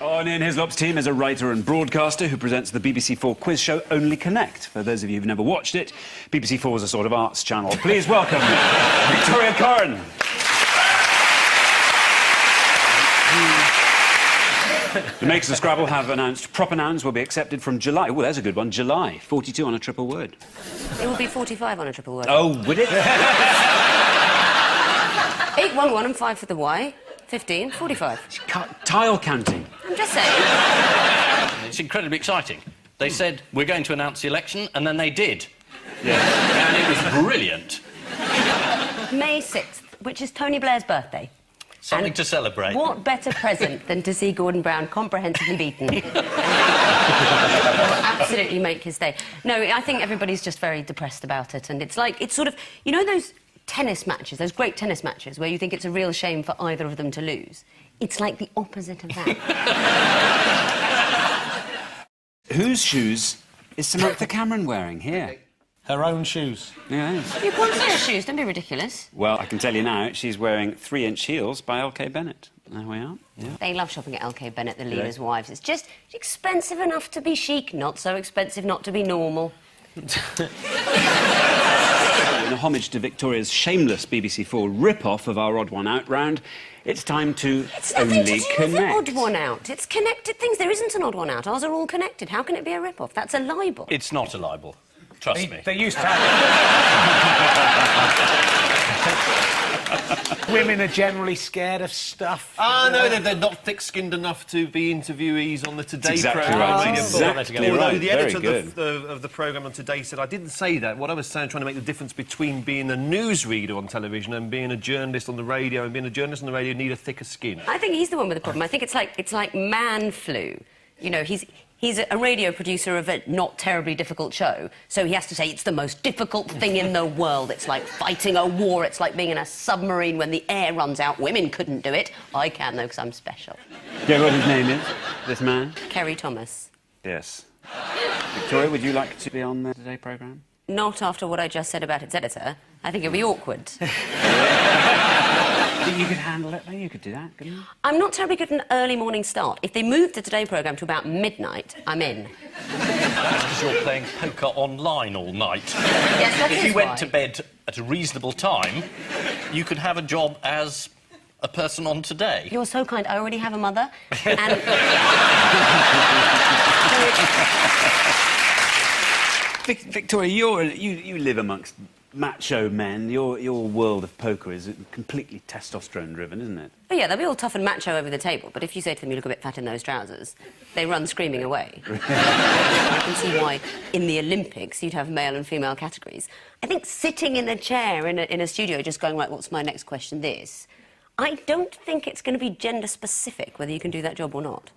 On Ian Hislop's team is a writer and broadcaster who presents the BBC 4 quiz show Only Connect. For those of you who've never watched it, BBC 4 is a sort of arts channel. Please welcome Victoria Coren. The makers of Scrabble have announced proper nouns will be accepted from July. Oh, there's a good one. July. 42 on a triple word. It will be 45 on a triple word. Oh, would it? 8, 1, 1 and 5 for the Y. 15, 45. Tile counting. I'm just saying. It's incredibly exciting. They said, we're going to announce the election, and then they did. Yeah. And it was brilliant. May 6th, which is Tony Blair's birthday. Something to celebrate. What better present than to see Gordon Brown comprehensively beaten? Absolutely make his day. No, I think everybody's just very depressed about it, and it's like, it's sort of, you know those tennis matches, those great tennis matches where you think it's a real shame for either of them to lose? It's like the opposite of that. Whose shoes is Samantha Cameron wearing here? Her own shoes. Yes. You can't say her shoes, don't be ridiculous. Well, I can tell you now, she's wearing 3-inch heels by LK Bennett. There we are. Yeah. They love shopping at LK Bennett, the leaders' wives. It's just expensive enough to be chic, not so expensive not to be normal. In a homage to Victoria's shameless BBC 4 rip-off of our Odd One Out round, it's time to Only Connect. It's nothing to do with the Odd One Out. It's connected things. There isn't an Odd One Out. Ours are all connected. How can it be a rip-off? That's a libel. It's not a libel. Trust me. They used to have it. Women are generally scared of stuff. Ah, no, they're not thick-skinned enough to be interviewees on the Today exactly programme. Right. Exactly Although right. The editor good. of the programme on Today said, I didn't say that. What I was saying, trying to make the difference between being a newsreader on television and being a journalist on the radio, and being a journalist on the radio need a thicker skin. I think he's the one with the problem. I think it's like man flu. You know, he's a radio producer of a not terribly difficult show, so he has to say it's the most difficult thing in the world. It's like fighting a war. It's like being in a submarine when the air runs out. Women couldn't do it. I can, though, because I'm special. Do you know what his name is, this man? Kerry Thomas. Yes. Victoria, would you like to be on the Today programme? Not after what I just said about its editor. I think it'd be awkward. You could handle it, though. You could do that, couldn't you? I'm not terribly good at an early morning start. If they move the Today programme to about midnight, I'm in. Because you're playing poker online all night. Yes, that If is you went why. to bed at a reasonable time, you could have a job as a person on Today. You're so kind. I already have a mother, and... Victoria, you live amongst macho men. Your world of poker is completely testosterone-driven, isn't it? Oh, yeah, they'll be all tough and macho over the table, but if you say to them, you look a bit fat in those trousers, they run screaming away. I can see why, in the Olympics, you'd have male and female categories. I think sitting in a chair in a studio just going, right, what's my next question, this, I don't think it's going to be gender-specific whether you can do that job or not.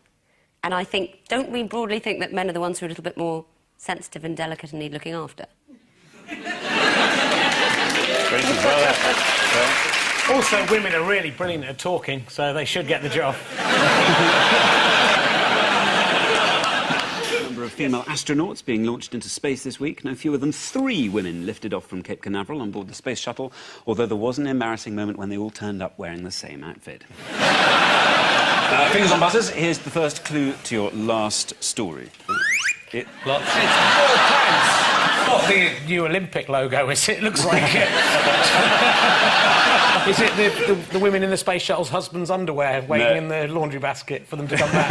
And I think, don't we broadly think that men are the ones who are a little bit more sensitive and delicate and need looking after? Also, women are really brilliant at talking, so they should get the job. The number of female astronauts being launched into space this week. No fewer than 3 women lifted off from Cape Canaveral on board the space shuttle, although there was an embarrassing moment when they all turned up wearing the same outfit. Fingers on buzzers, here's the first clue to your last story. It's all pants. Not the new Olympic logo, is it? It looks like it. Is it the women in the space shuttle's husband's underwear waiting in the laundry basket for them to come back?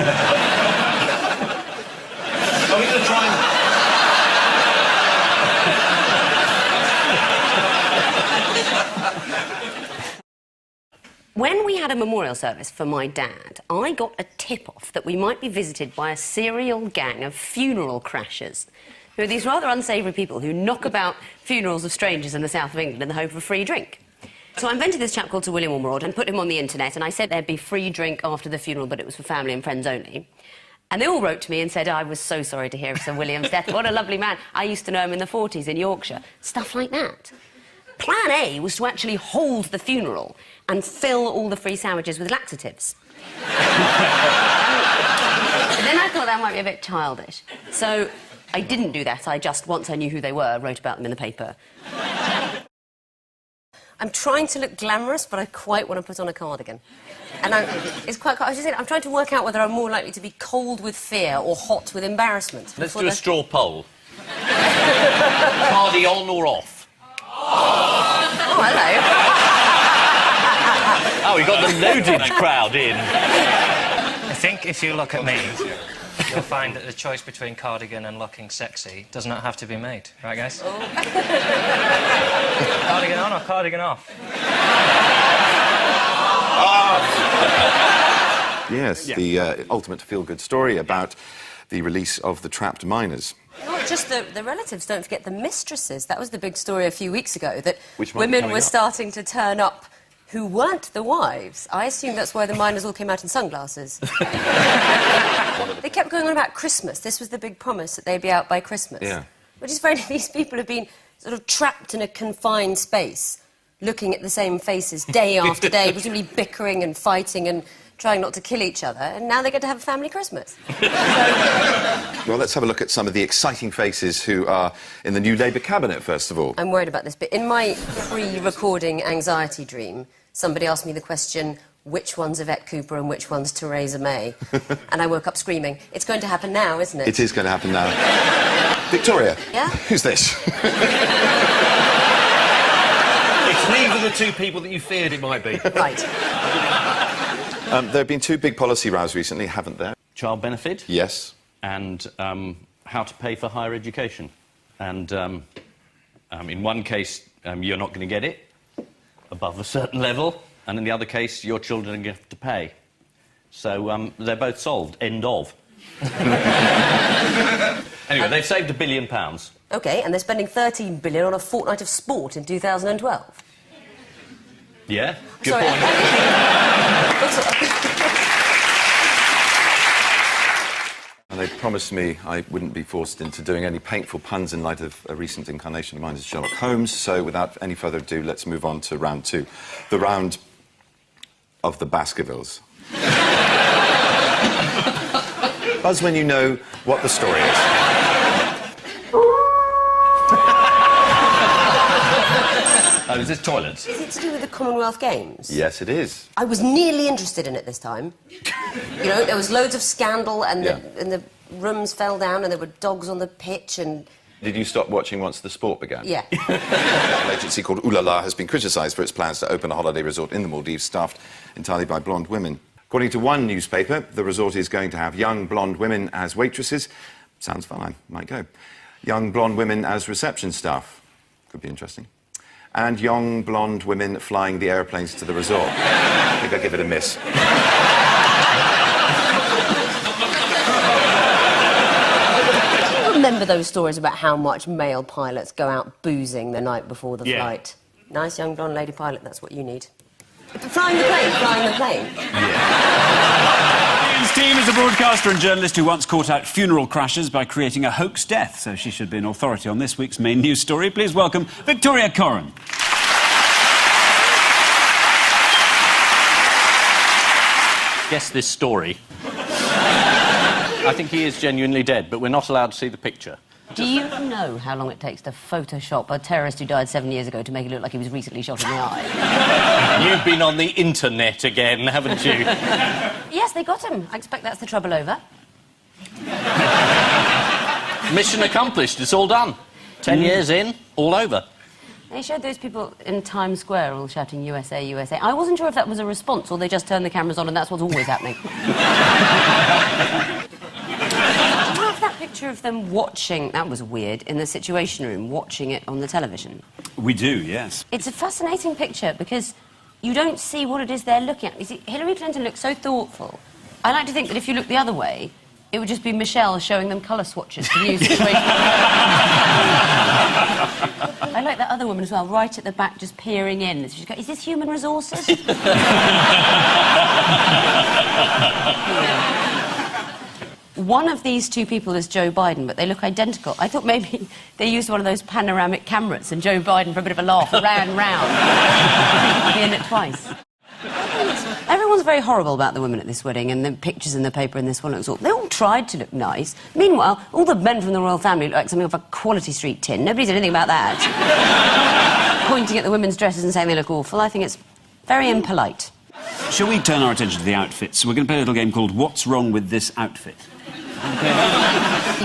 Are we going to try and... When we had a memorial service for my dad, I got a tip-off that we might be visited by a serial gang of funeral crashers, who are these rather unsavoury people who knock about funerals of strangers in the south of England in the hope of a free drink. So I invented this chap called Sir William Ormerod and put him on the internet, and I said there'd be free drink after the funeral, but it was for family and friends only. And they all wrote to me and said, I was so sorry to hear of Sir William's death. What a lovely man. I used to know him in the 40s in Yorkshire. Stuff like that. Plan A was to actually hold the funeral and fill all the free sandwiches with laxatives. Then I thought that might be a bit childish. So I didn't do that. I just, once I knew who they were, wrote about them in the paper. I'm trying to look glamorous, but I quite want to put on a cardigan. And it's quite... I was just saying, I'm trying to work out whether I'm more likely to be cold with fear or hot with embarrassment. Let's do a straw poll. Cardi on or off? Oh, hello. Oh, we got the loaded crowd in. I think if you look at me, you'll find that the choice between cardigan and looking sexy does not have to be made. Right, guys? Oh. Cardigan on or cardigan off? Yes, the ultimate feel-good story about the release of the trapped miners. Not just the relatives, don't forget the mistresses. That was the big story a few weeks ago, that Which might be women coming were up. starting to turn up who weren't the wives. I assume that's why the miners all came out in sunglasses. They kept going on about Christmas. This was the big promise, that they'd be out by Christmas. Yeah. Which is funny, these people have been sort of trapped in a confined space, looking at the same faces day after day, presumably bickering and fighting and trying not to kill each other, and now they get to have a family Christmas. Well, let's have a look at some of the exciting faces who are in the new Labour cabinet, first of all. I'm worried about this, but in my pre-recording anxiety dream, somebody asked me the question, which one's Yvette Cooper and which one's Theresa May? And I woke up screaming. It's going to happen now, isn't it? It is going to happen now. Victoria. Yeah? Who's this? It's neither of the two people that you feared it might be. Right. There have been two big policy rows recently, haven't there? Child benefit Yes. and how to pay for higher education. And in one case, you're not going to get it above a certain level, and in the other case, your children are going to have to pay. So they're both solved. End of. Anyway, they've saved £1 billion. OK, and they're spending $13 billion on a fortnight of sport in 2012. Yeah, good Sorry, point. And they promised me I wouldn't be forced into doing any painful puns in light of a recent incarnation of mine as Sherlock Holmes. So without any further ado, let's move on to round two. The round of the Baskervilles. Buzz when you know what the story is. Oh, is this toilets? Is it to do with the Commonwealth Games? Yes, it is. I was nearly interested in it this time. You know, there was loads of scandal and, Yeah. and the rooms fell down and there were dogs on the pitch and... Did you stop watching once the sport began? Yeah. An agency called Ooh La La has been criticised for its plans to open a holiday resort in the Maldives staffed entirely by blonde women. According to one newspaper, the resort is going to have young blonde women as waitresses. Sounds fun, I might go. Young blonde women as reception staff. Could be interesting. And young blonde women flying the aeroplanes to the resort. I think I'll give it a miss. Do you remember those stories about how much male pilots go out boozing the night before the flight? Nice young blonde lady pilot, that's what you need. Flying the plane. Ian's team is a broadcaster and journalist who once caught out funeral crashes by creating a hoax death, so she should be an authority on this week's main news story. Please welcome Victoria COREN. Guess this story. I think he is genuinely dead, but we're not allowed to see the picture. Do you know how long it takes to Photoshop a terrorist who died 7 years ago to make it look like he was recently shot in the eye? You've been on the internet again, haven't you? Yes, they got him. I expect that's the trouble over. Mission accomplished, it's all done. 10 years in, all over. They showed those people in Times Square all shouting USA, USA. I wasn't sure if that was a response or they just turned the cameras on and that's what's always happening. Do you have that picture of them watching, that was weird, in the Situation Room, watching it on the television? We do, yes. It's a fascinating picture because you don't see what it is they're looking at. You see, Hillary Clinton looks so thoughtful. I like to think that if you look the other way, it would just be Michelle showing them colour swatches to the new Situation Room. I like that other woman as well, right at the back, just peering in. She's got, is this human resources? One of these two people is Joe Biden, but they look identical. I thought maybe they used one of those panoramic cameras and Joe Biden, for a bit of a laugh, ran round. Be in it twice. Everyone's very horrible about the women at this wedding, and the pictures in the paper in this one looks awful. They all tried to look nice. Meanwhile, all the men from the royal family look like something off a Quality Street tin. Nobody did anything about that. pointing at the women's dresses and saying they look awful. I think it's very impolite. Shall we turn our attention to the outfits? We're going to play a little game called What's Wrong With This Outfit?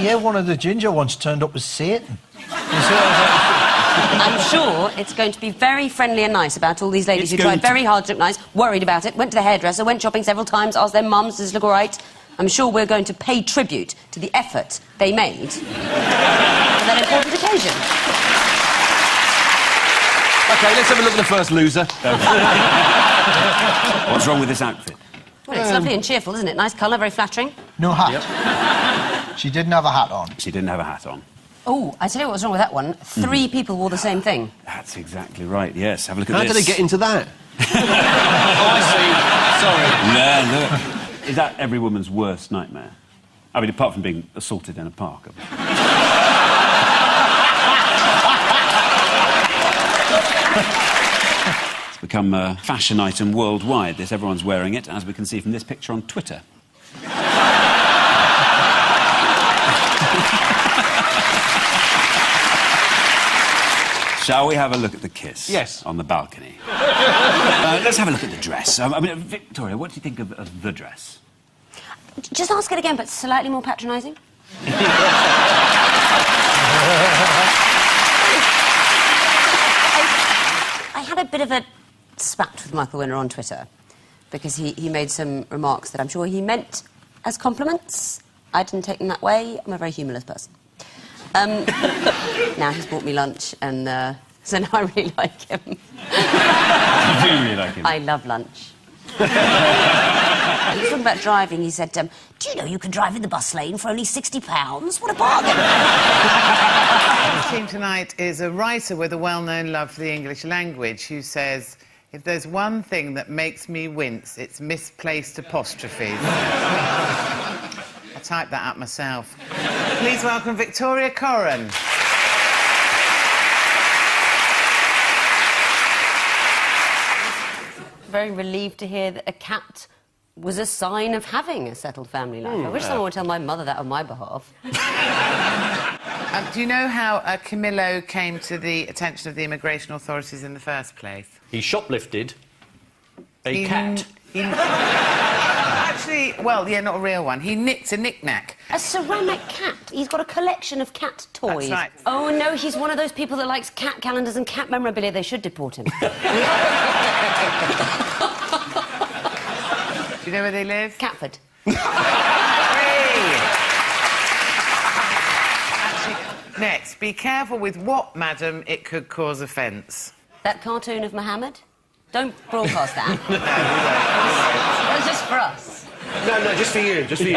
Yeah, one of the ginger ones turned up as Satan. I'm sure it's going to be very friendly and nice about all these ladies who tried very hard to look nice, worried about it, went to the hairdresser, went shopping several times, asked their mums, does this look all right? I'm sure we're going to pay tribute to the effort they made for that important occasion. OK, let's have a look at the first loser. What's wrong with this outfit? Well, it's lovely and cheerful, isn't it? Nice colour, very flattering. No hat. She didn't have a hat on. She didn't have a hat on. Oh, I tell you what was wrong with that one. 3 people wore the same thing. That's exactly right, yes. Have a look at How this. did they get into that? Oh, I see. Sorry. Yeah, look. Is that every woman's worst nightmare? I mean, apart from being assaulted in a park. It's become a fashion item worldwide. Everyone's wearing it, as we can see from this picture on Twitter. Shall we have a look at the kiss? Yes. On the balcony. Let's have a look at the dress. I mean, Victoria, what do you think of the dress? Just ask it again, but slightly more patronising. I had a bit of a spat with Michael Winner on Twitter because he made some remarks that I'm sure he meant as compliments. I didn't take them that way. I'm a very humorless person. Now he's bought me lunch, and so now I really like him. You do really like him? I love lunch. He was talking about driving. He said, do you know you can drive in the bus lane for only £60? What a bargain! The team tonight is a writer with a well-known love for the English language who says, if there's one thing that makes me wince, it's misplaced apostrophes. I typed that out myself. Please welcome Victoria Coren. Very relieved to hear that a cat was a sign of having a settled family life. I wish someone would tell my mother that on my behalf. Do you know how Camillo came to the attention of the immigration authorities in the first place? He shoplifted a cat. Actually, well, yeah, not a real one. He nicked a knick-knack. A ceramic cat. He's got a collection of cat toys. That's right. Oh, no, he's one of those people that likes cat calendars and cat memorabilia. They should deport him. Do you know where they live? Catford. Actually, next, be careful with what, madam, it could cause offence. That cartoon of Mohammed? Don't broadcast that. No, we won't. That's just for us. No, just for you, just for you.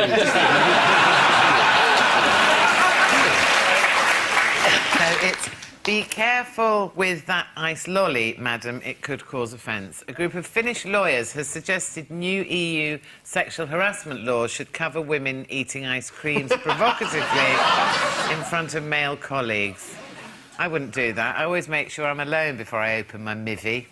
So it's, be careful with that ice lolly, madam, it could cause offence. A group of Finnish lawyers has suggested new EU sexual harassment laws should cover women eating ice creams provocatively in front of male colleagues. I wouldn't do that. I always make sure I'm alone before I open my mivvy.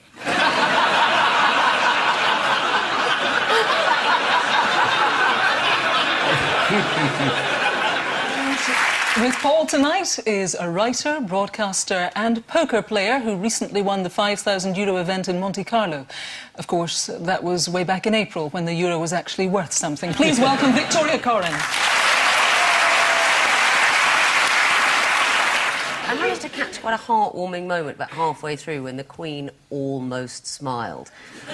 With Paul tonight is a writer, broadcaster and poker player who recently won the €5,000 event in Monte Carlo. Of course, that was way back in April when the euro was actually worth something. Please welcome Victoria Coren. I managed to catch quite a heartwarming moment about halfway through when the Queen almost smiled. I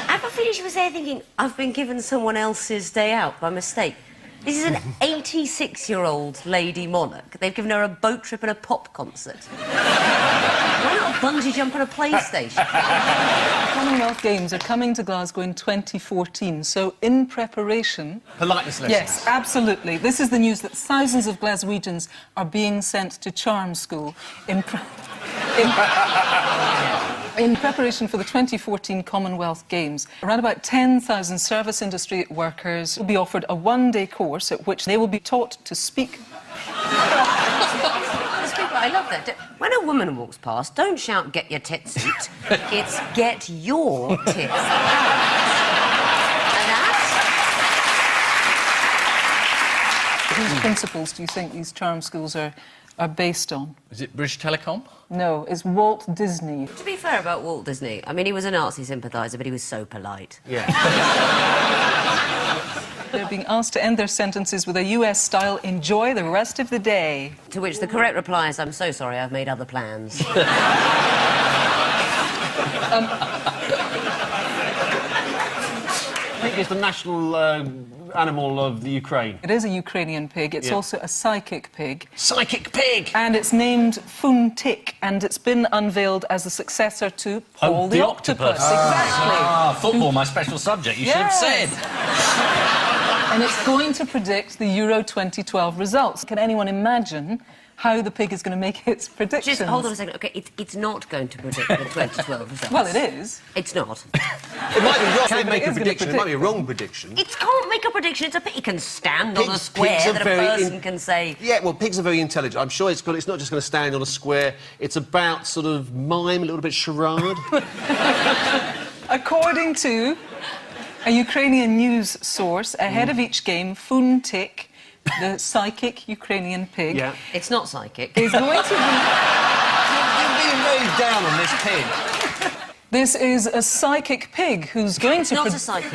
have a feeling she was there thinking, I've been given someone else's day out by mistake. This is an 86-year-old lady monarch. They've given her a boat trip and a pop concert. Why not bungee jump on a PlayStation? The Commonwealth Games are coming to Glasgow in 2014, so in preparation... Politeness lessons. Yes, absolutely. This is the news that thousands of Glaswegians are being sent to charm school in preparation for the 2014 Commonwealth Games. Around about 10,000 service industry workers will be offered a one-day course at which they will be taught to speak. I love that. When a woman walks past, don't shout, get your tits out. It's get your tits out. And that's... Whose principles do you think these charm schools are are based on. Is it British Telecom? No, it's Walt Disney. To be fair about Walt Disney, I mean, he was a Nazi sympathiser, but he was so polite. Yeah. They're being asked to end their sentences with a US-style "enjoy the rest of the day." To which the correct reply is, I'm so sorry, I've made other plans. Pig is the national animal of the Ukraine. It is a Ukrainian pig. It's also a psychic pig. Psychic pig! And it's named Fun-Tik, and it's been unveiled as the successor to Paul the Octopus. Exactly. Football, my special subject, you should have said. And it's going to predict the Euro 2012 results. Can anyone imagine how the pig is going to make its predictions? Just hold on a second. OK, it's not going to predict the 2012 results. Well, it is. It's not. It might be wrong. It make a prediction. It might be a wrong prediction. It can't make a prediction. It's a pig. It can stand on a square that a person can say... Yeah, well, pigs are very intelligent. I'm sure it's not just going to stand on a square. It's about sort of mime, a little bit charade. According to a Ukrainian news source, ahead of each game, Fun-Tik, the psychic Ukrainian pig, It's not psychic. is going to be... You're being very down on this pig. This is a psychic pig who's going to... It's not a psychic.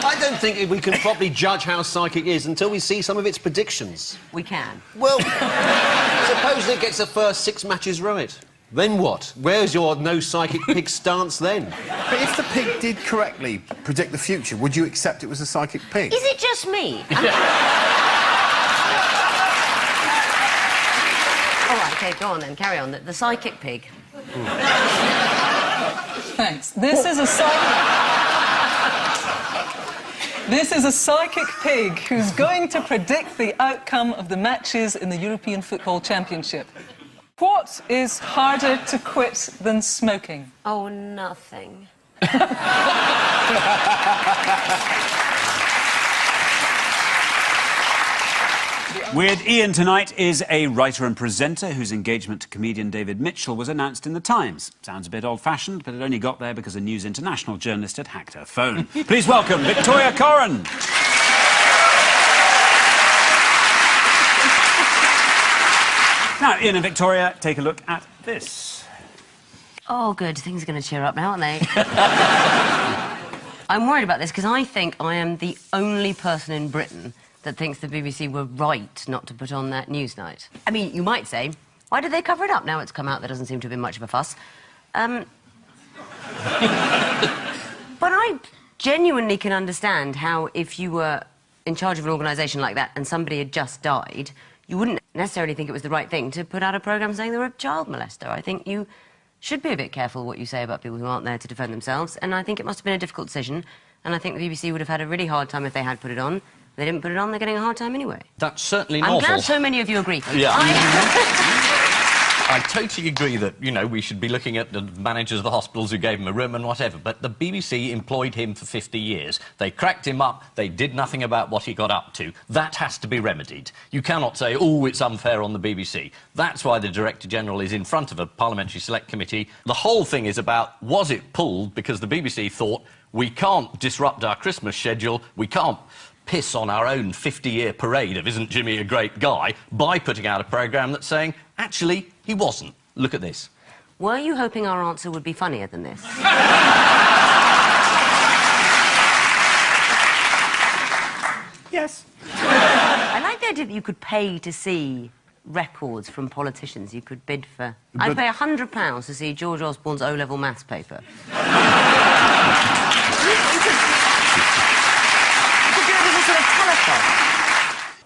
I don't think we can properly judge how psychic is until we see some of its predictions. We can. Well, suppose it gets the first 6 matches right. Then what? Where's your no psychic pig stance then? But if the pig did correctly predict the future, would you accept it was a psychic pig? Is it just me? All right, OK, go on then, carry on. The psychic pig. Thanks. This is a psychic pig who's going to predict the outcome of the matches in the European Football Championship. What is harder to quit than smoking? Oh, nothing. With Ian tonight is a writer and presenter whose engagement to comedian David Mitchell was announced in The Times. Sounds a bit old-fashioned, but it only got there because a News International journalist had hacked her phone. Please welcome Victoria Coren. Now, Ian and Victoria, take a look at this. Oh, good. Things are going to cheer up now, aren't they? I'm worried about this because I think I am the only person in Britain that thinks the BBC were right not to put on that Newsnight. I mean, you might say, why did they cover it up? Now it's come out, there doesn't seem to have been much of a fuss. But I genuinely can understand how, if you were in charge of an organisation like that and somebody had just died, you wouldn't necessarily think it was the right thing to put out a programme saying they were a child molester. I think you should be a bit careful what you say about people who aren't there to defend themselves, and I think it must have been a difficult decision, and I think the BBC would have had a really hard time if they had put it on. If they didn't put it on, they're getting a hard time anyway. That's certainly novel. I'm glad so many of you agree. Yeah. I totally agree that, you know, we should be looking at the managers of the hospitals who gave him a room and whatever, but the BBC employed him for 50 years. They cracked him up, they did nothing about what he got up to. That has to be remedied. You cannot say, oh, it's unfair on the BBC. That's why the Director-General is in front of a Parliamentary Select Committee. The whole thing is about, was it pulled because the BBC thought, we can't disrupt our Christmas schedule, we can't piss on our own 50-year parade of Isn't Jimmy a Great Guy by putting out a programme that's saying, actually, he wasn't. Look at this. Were you hoping our answer would be funnier than this? Yes. I like the idea that you could pay to see records from politicians. You could bid for... I'd pay £100 to see George Osborne's O-level maths paper. You could do it as a sort of telephone.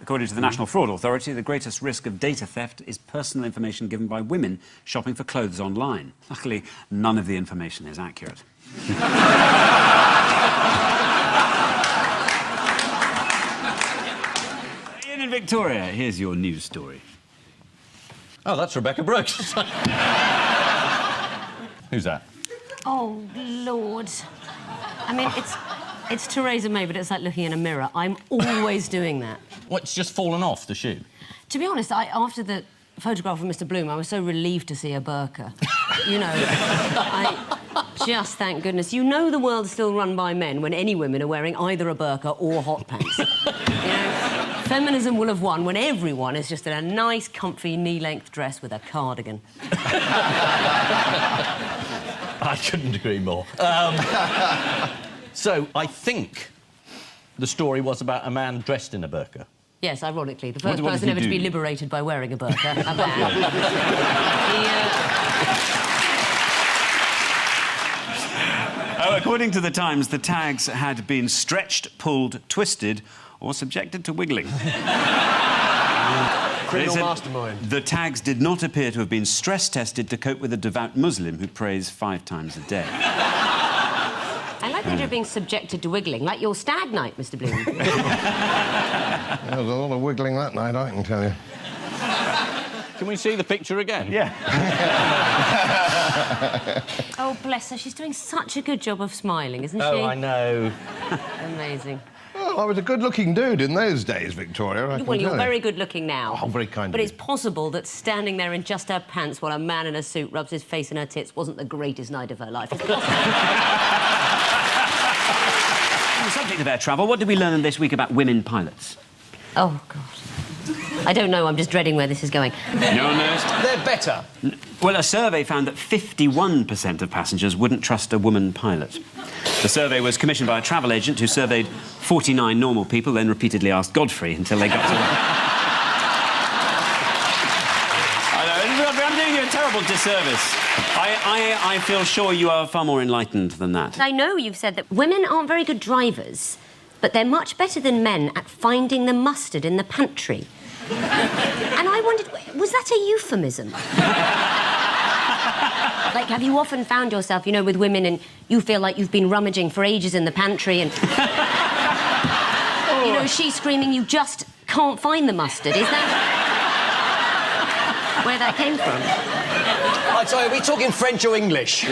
According to the National Fraud Authority, the greatest risk of data theft is personal information given by women shopping for clothes online. Luckily, none of the information is accurate. Ian and Victoria, here's your news story. Oh, that's Rebecca Brooks. Who's that? Oh, Lord. I mean, it's Theresa May, but it's like looking in a mirror. I'm always doing that. What's just fallen off the shoe? To be honest, after the photograph of Mr. Bloom, I was so relieved to see a burqa. You know, I just thank goodness. You know the world's still run by men when any women are wearing either a burqa or hot pants. You know, Feminism will have won when everyone is just in a nice, comfy, knee-length dress with a cardigan. I couldn't agree more. So, I think the story was about a man dressed in a burqa. Yes, ironically, the first What did person he ever to be do? liberated by wearing a burqa, a man. According to the Times, the tags had been stretched, pulled, twisted, or subjected to wiggling. Criminal They said mastermind. The tags did not appear to have been stress-tested to cope with a devout Muslim who prays 5 times a day. I like the idea of being subjected to wiggling, like your stag night, Mr. Bloom. There was a lot of wiggling that night, I can tell you. Can we see the picture again? Yeah. Oh, bless her. She's doing such a good job of smiling, isn't she? Oh, I know. Amazing. Well, I was a good-looking dude in those days, Victoria, I can Well, you're tell you. very good-looking now. Oh, very kind But of it's you. possible that standing there in just her pants while a man in a suit rubs his face in her tits wasn't the greatest night of her life. On the subject of air travel, what did we learn this week about women pilots? Oh, God. I don't know. I'm just dreading where this is going. No one knows? They're better. Well, a survey found that 51% of passengers wouldn't trust a woman pilot. The survey was commissioned by a travel agent who surveyed 49 normal people, then repeatedly asked Godfrey until they got to... I know, I'm doing you a terrible disservice. I feel sure you are far more enlightened than that. I know you've said that women aren't very good drivers, but they're much better than men at finding the mustard in the pantry. And I wondered, was that a euphemism? Like, have you often found yourself, you know, with women and you feel like you've been rummaging for ages in the pantry and... You know, she's screaming, you just can't find the mustard. Is that... where that came from? I tell you, are we talking French or English?